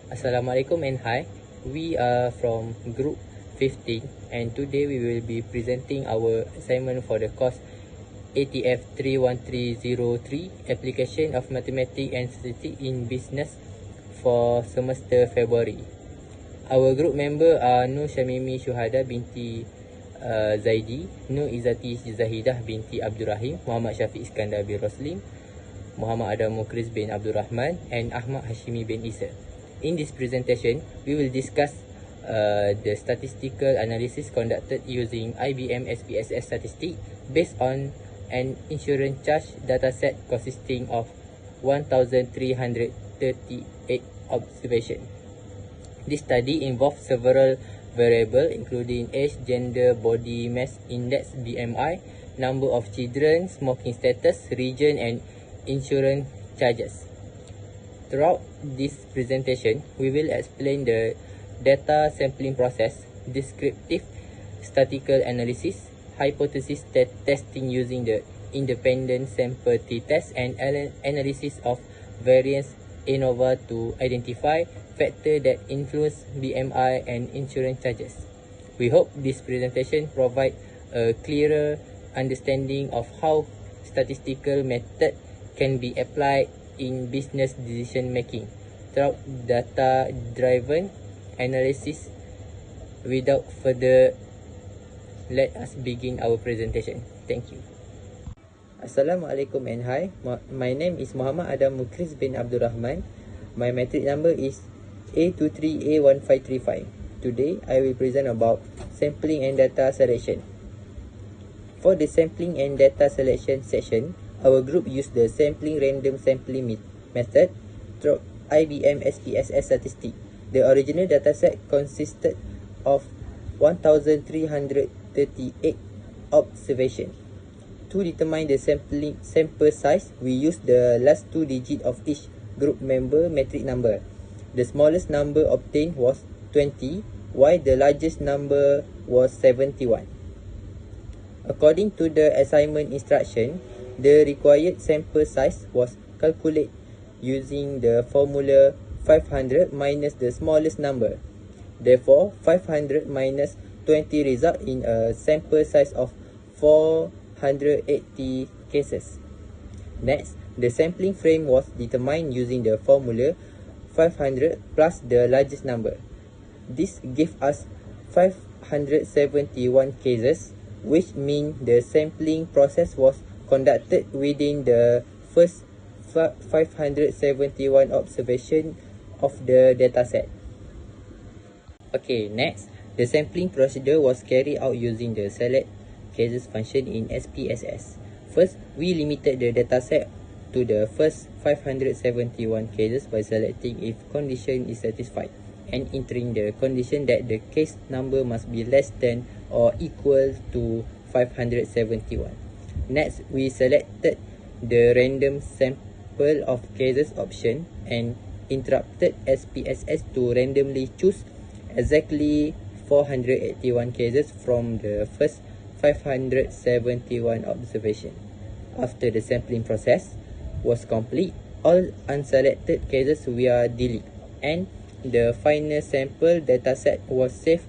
Assalamualaikum and hi. We are from Group 15 and today we will be presenting our assignment for the course ATF 31303 Application of Mathematics and Statistics in Business for semester February. Our group member are Nur Syamimi Syuhada binti Zaidi, Nur Izzati Zahidah binti Abdul Rahim, Muhammad Syafiq Iskandar bin Roslim, Muhammad Adam Mukriz bin Abdul Rahman and Ahmad Hashimi bin Isa. In this presentation, we will discuss the statistical analysis conducted using IBM SPSS statistics based on an insurance charge dataset consisting of 1,338 observations. This study involved several variables including age, gender, body mass index BMI, number of children, smoking status, region and insurance charges. Throughout this presentation, we will explain the data sampling process, descriptive statistical analysis, hypothesis testing using the independent sample t-test, and analysis of variance ANOVA to identify factors that influence BMI and insurance charges. We hope this presentation provides a clearer understanding of how statistical method can be applied in business decision making through data-driven analysis. Without further, let us begin our presentation. Thank you. Assalamualaikum and hi. My name is Muhammad Adam Mukriz bin Abdul Rahman. My matric number is A23A1535. Today, I will present about sampling and data selection. For the sampling and data selection section, our group used the sampling random sampling method through IBM SPSS statistics. The original dataset consisted of 1,338 observations. To determine the sample size, we used the last two digits of each group member matric number. The smallest number obtained was 20, while the largest number was 71. According to the assignment instruction, the required sample size was calculated using the formula 500 minus the smallest number. Therefore, 500 minus 20 result in a sample size of 480 cases. Next, the sampling frame was determined using the formula 500 plus the largest number. This gave us 571 cases, which means the sampling process was conducted within the first 571 observation of the dataset. Okay, next, the sampling procedure was carried out using the select cases function in SPSS. First, we limited the dataset to the first 571 cases by selecting if condition is satisfied and entering the condition that the case number must be less than or equal to 571. Next, we selected the random sample of cases option and interrupted SPSS to randomly choose exactly 481 cases from the first 571 observation. After the sampling process was complete, all unselected cases were deleted and the final sample dataset was saved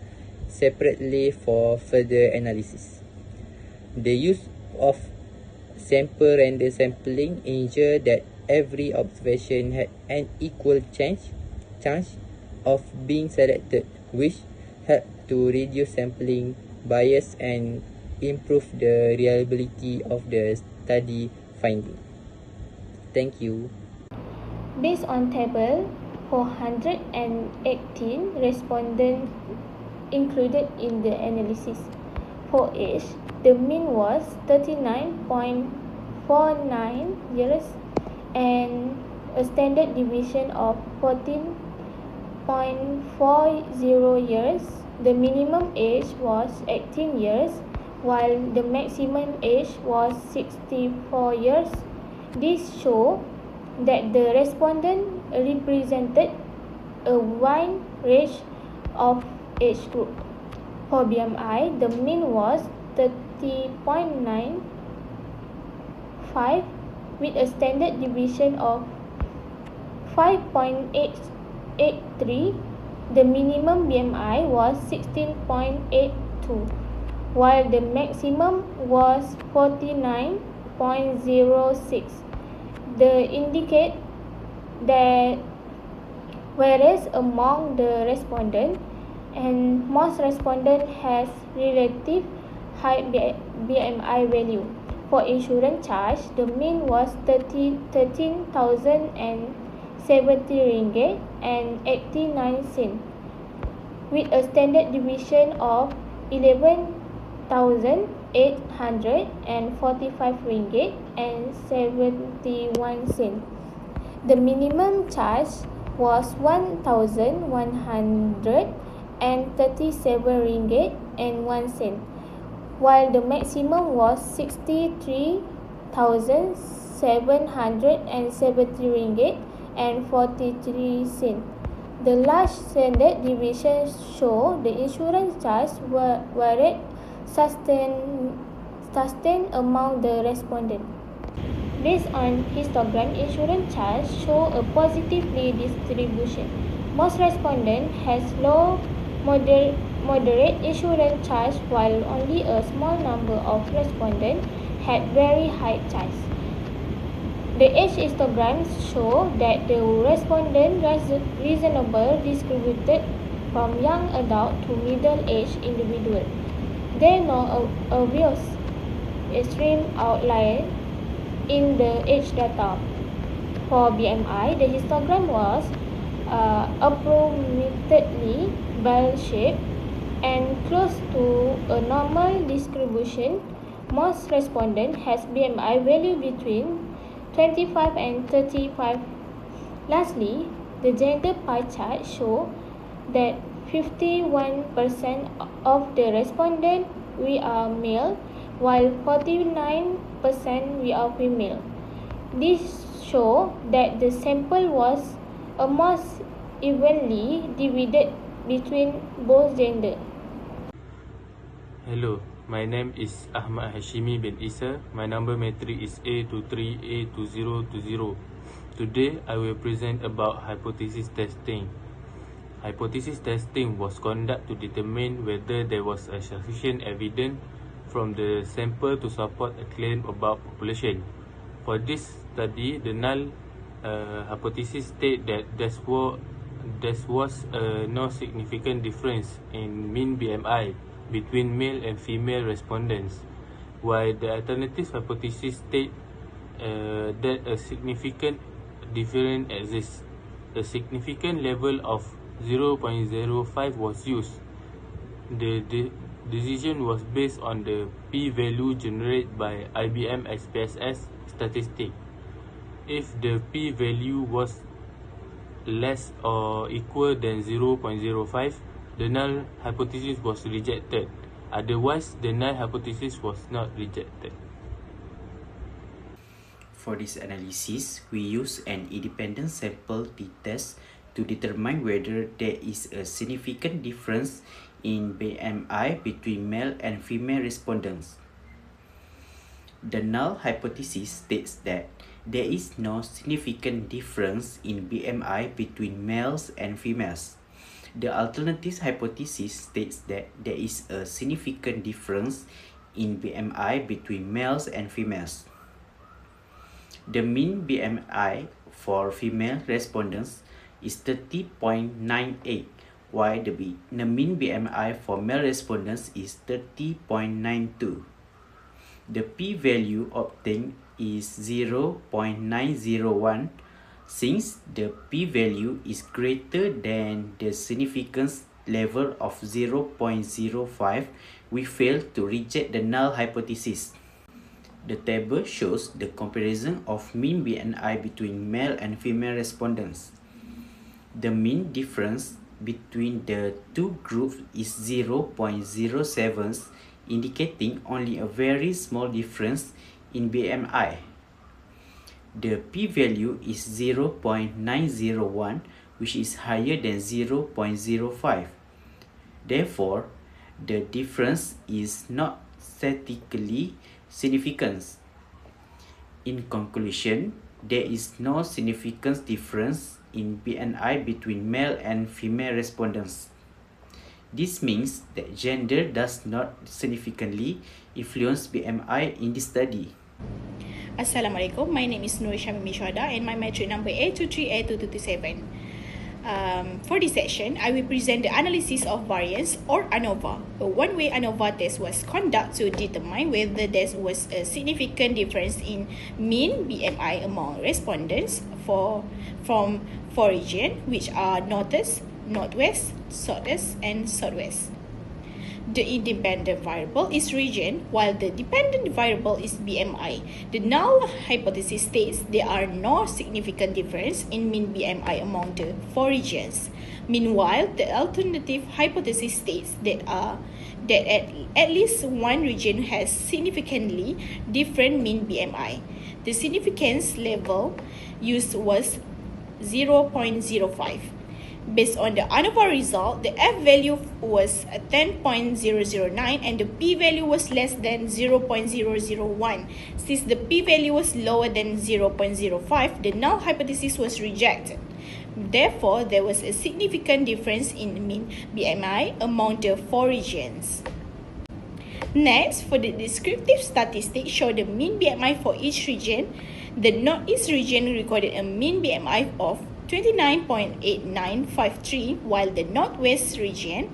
separately for further analysis. The use of sample random sampling ensured that every observation had an equal chance of being selected, which helped to reduce sampling bias and improve the reliability of the study finding. Thank you. Based on table, 418 respondents included in the analysis. For age, the mean was 39.49 years and a standard deviation of 14.40 years. The minimum age was 18 years, while the maximum age was 64 years. This shows that the respondent represented a wide range of age group. For BMI, the mean was 30.95 with a standard deviation of 5.8 16.83, the minimum BMI was 16.82, while the maximum was 49.06. The indicate that whereas among the respondents, and most respondents has relative high BMI value. For insurance charge, the mean was 13,070 ringgit and 89 cents, with a standard deviation of 11,845 ringgit and 71 cents. The minimum charge was 1,137 ringgit and 1 cent, while the maximum was 63,770 ringgit and 43 cents. The large standard deviation show the insurance charge varied sustained among the respondents. Based on histogram, insurance charge show a positively distribution. Most respondents has low moderate insurance charge, while only a small number of respondents had very high charge. The age histograms show that the respondent reasonably distributed from young adult to middle-aged individual. There are no obvious extreme outlier in the age data. For BMI, the histogram was approximately bell-shaped and close to a normal distribution. Most respondents has BMI value between 25 and 35. Lastly, the gender pie chart show that 51% of the respondents we are male, while 49% we are female. This shows that the sample was almost evenly divided between both genders. Hello, my name is Ahmad Hashimi bin Isa. My number matric is A23A2020. Today, I will present about hypothesis testing. Hypothesis testing was conducted to determine whether there was a sufficient evidence from the sample to support a claim about population. For this study, the null hypothesis states that there was no significant difference in mean BMI between male and female respondents, while the alternative hypothesis states that a significant difference exists. A significant level of 0.05 was used. The decision was based on the p-value generated by IBM XPSS statistic. If the p-value was less or equal than 0.05, the null hypothesis was rejected. Otherwise, the null hypothesis was not rejected. For this analysis, we use an independent sample t-test to determine whether there is a significant difference in BMI between male and female respondents. The null hypothesis states that there is no significant difference in BMI between males and females. The alternative hypothesis states that there is a significant difference in BMI between males and females. The mean BMI for female respondents is 30.98, while the mean BMI for male respondents is 30.92. The p-value obtained is 0.901. Since the p-value is greater than the significance level of 0.05, we fail to reject the null hypothesis. The table shows the comparison of mean BMI between male and female respondents. The mean difference between the two groups is 0.07, indicating only a very small difference in BMI. The p-value is 0.901, which is higher than 0.05. Therefore, the difference is not statistically significant. In conclusion, there is no significant difference in BNI between male and female respondents. This means that gender does not significantly influence BMI in this study. Assalamualaikum, my name is Nur Syamimi Syuhada and my metric number A23A2227. For this section, I will present the analysis of variance or ANOVA. A one-way ANOVA test was conducted to determine whether there was a significant difference in mean BMI among respondents from four regions, which are Northeast, Northwest, Southeast, and Southwest. The independent variable is region, while the dependent variable is BMI. The null hypothesis states there are no significant difference in mean BMI among the four regions. Meanwhile, the alternative hypothesis states that at least one region has significantly different mean BMI. The significance level used was 0.05. Based on the ANOVA result, the F value was 10.009 and the P value was less than 0.001. Since the P value was lower than 0.05, the null hypothesis was rejected. Therefore, there was a significant difference in mean BMI among the four regions. Next, for the descriptive statistics show the mean BMI for each region, the Northeast region recorded a mean BMI of 29.8953, while the Northwest region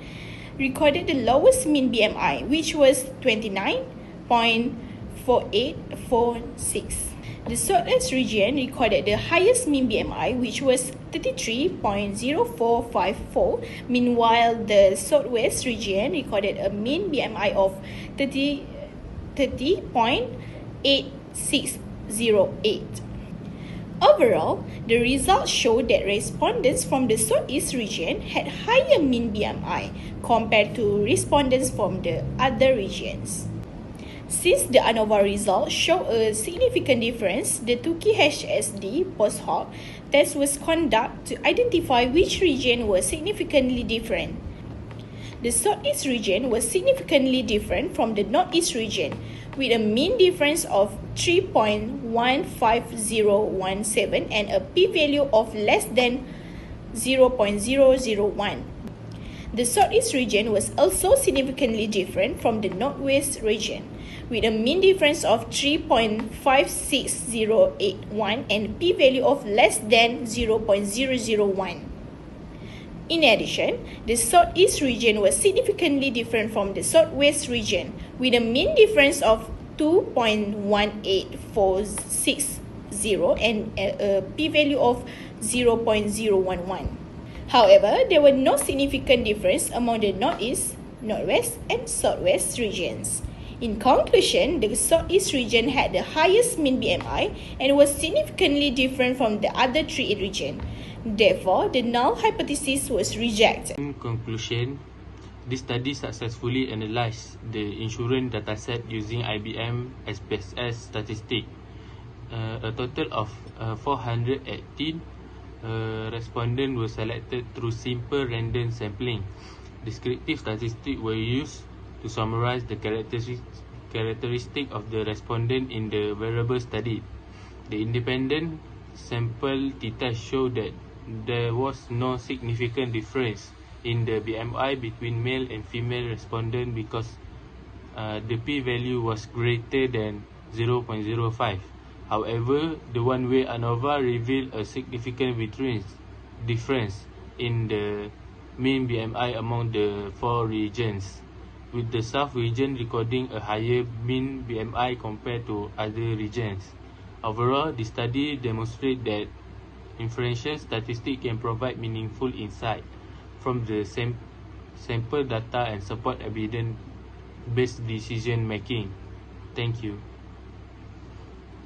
recorded the lowest mean BMI, which was 29.4846. The Southwest region recorded the highest mean BMI, which was 33.0454. Meanwhile, the Southwest region recorded a mean BMI of 30.8608. Overall, the results show that respondents from the Southeast region had higher mean BMI compared to respondents from the other regions. Since the ANOVA results show a significant difference, the Tukey HSD post hoc test was conducted to identify which region was significantly different. The Southeast region was significantly different from the Northeast region, with a mean difference of 3.15017 and a p-value of less than 0.001. The Southeast region was also significantly different from the Northwest region, with a mean difference of 3.56081 and p-value of less than 0.001. In addition, the Southeast region was significantly different from the Southwest region, with a mean difference of 2.18460 and a p-value of 0.011. However, there were no significant difference among the Northeast, Northwest, and Southwest regions. In conclusion, the Southeast region had the highest mean BMI and was significantly different from the other three regions. Therefore, the null hypothesis was rejected. In conclusion, this study successfully analysed the insurance dataset using IBM SPSS statistic. A total of 418 respondents were selected through simple random sampling. Descriptive statistics were used to summarize the characteristic of the respondent in the variable study. The independent sample t-test showed that there was no significant difference in the BMI between male and female respondent because the p-value was greater than 0.05. However, the one-way ANOVA revealed a significant difference in the mean BMI among the four regions, with the South region recording a higher mean BMI compared to other regions. Overall, the study demonstrates that inferential statistics can provide meaningful insight from the sample data and support evidence-based decision making. Thank you.